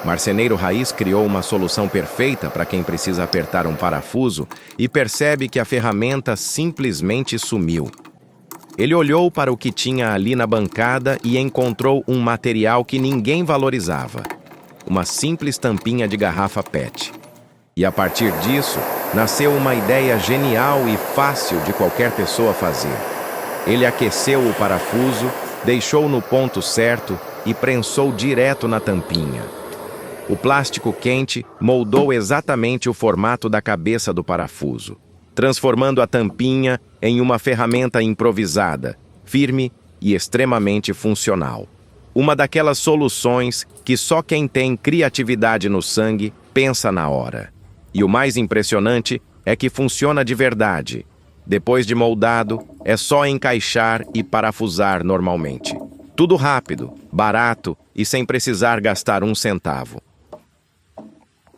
Marceneiro Raiz criou uma solução perfeita para quem precisa apertar um parafuso e percebe que a ferramenta simplesmente sumiu. Ele olhou para o que tinha ali na bancada e encontrou um material que ninguém valorizava: uma simples tampinha de garrafa PET. E a partir disso, nasceu uma ideia genial e fácil de qualquer pessoa fazer. Ele aqueceu o parafuso, deixou no ponto certo e prensou direto na tampinha. O plástico quente moldou exatamente o formato da cabeça do parafuso, transformando a tampinha em uma ferramenta improvisada, firme e extremamente funcional. Uma daquelas soluções que só quem tem criatividade no sangue pensa na hora. E o mais impressionante é que funciona de verdade. Depois de moldado, é só encaixar e parafusar normalmente. Tudo rápido, barato e sem precisar gastar um centavo.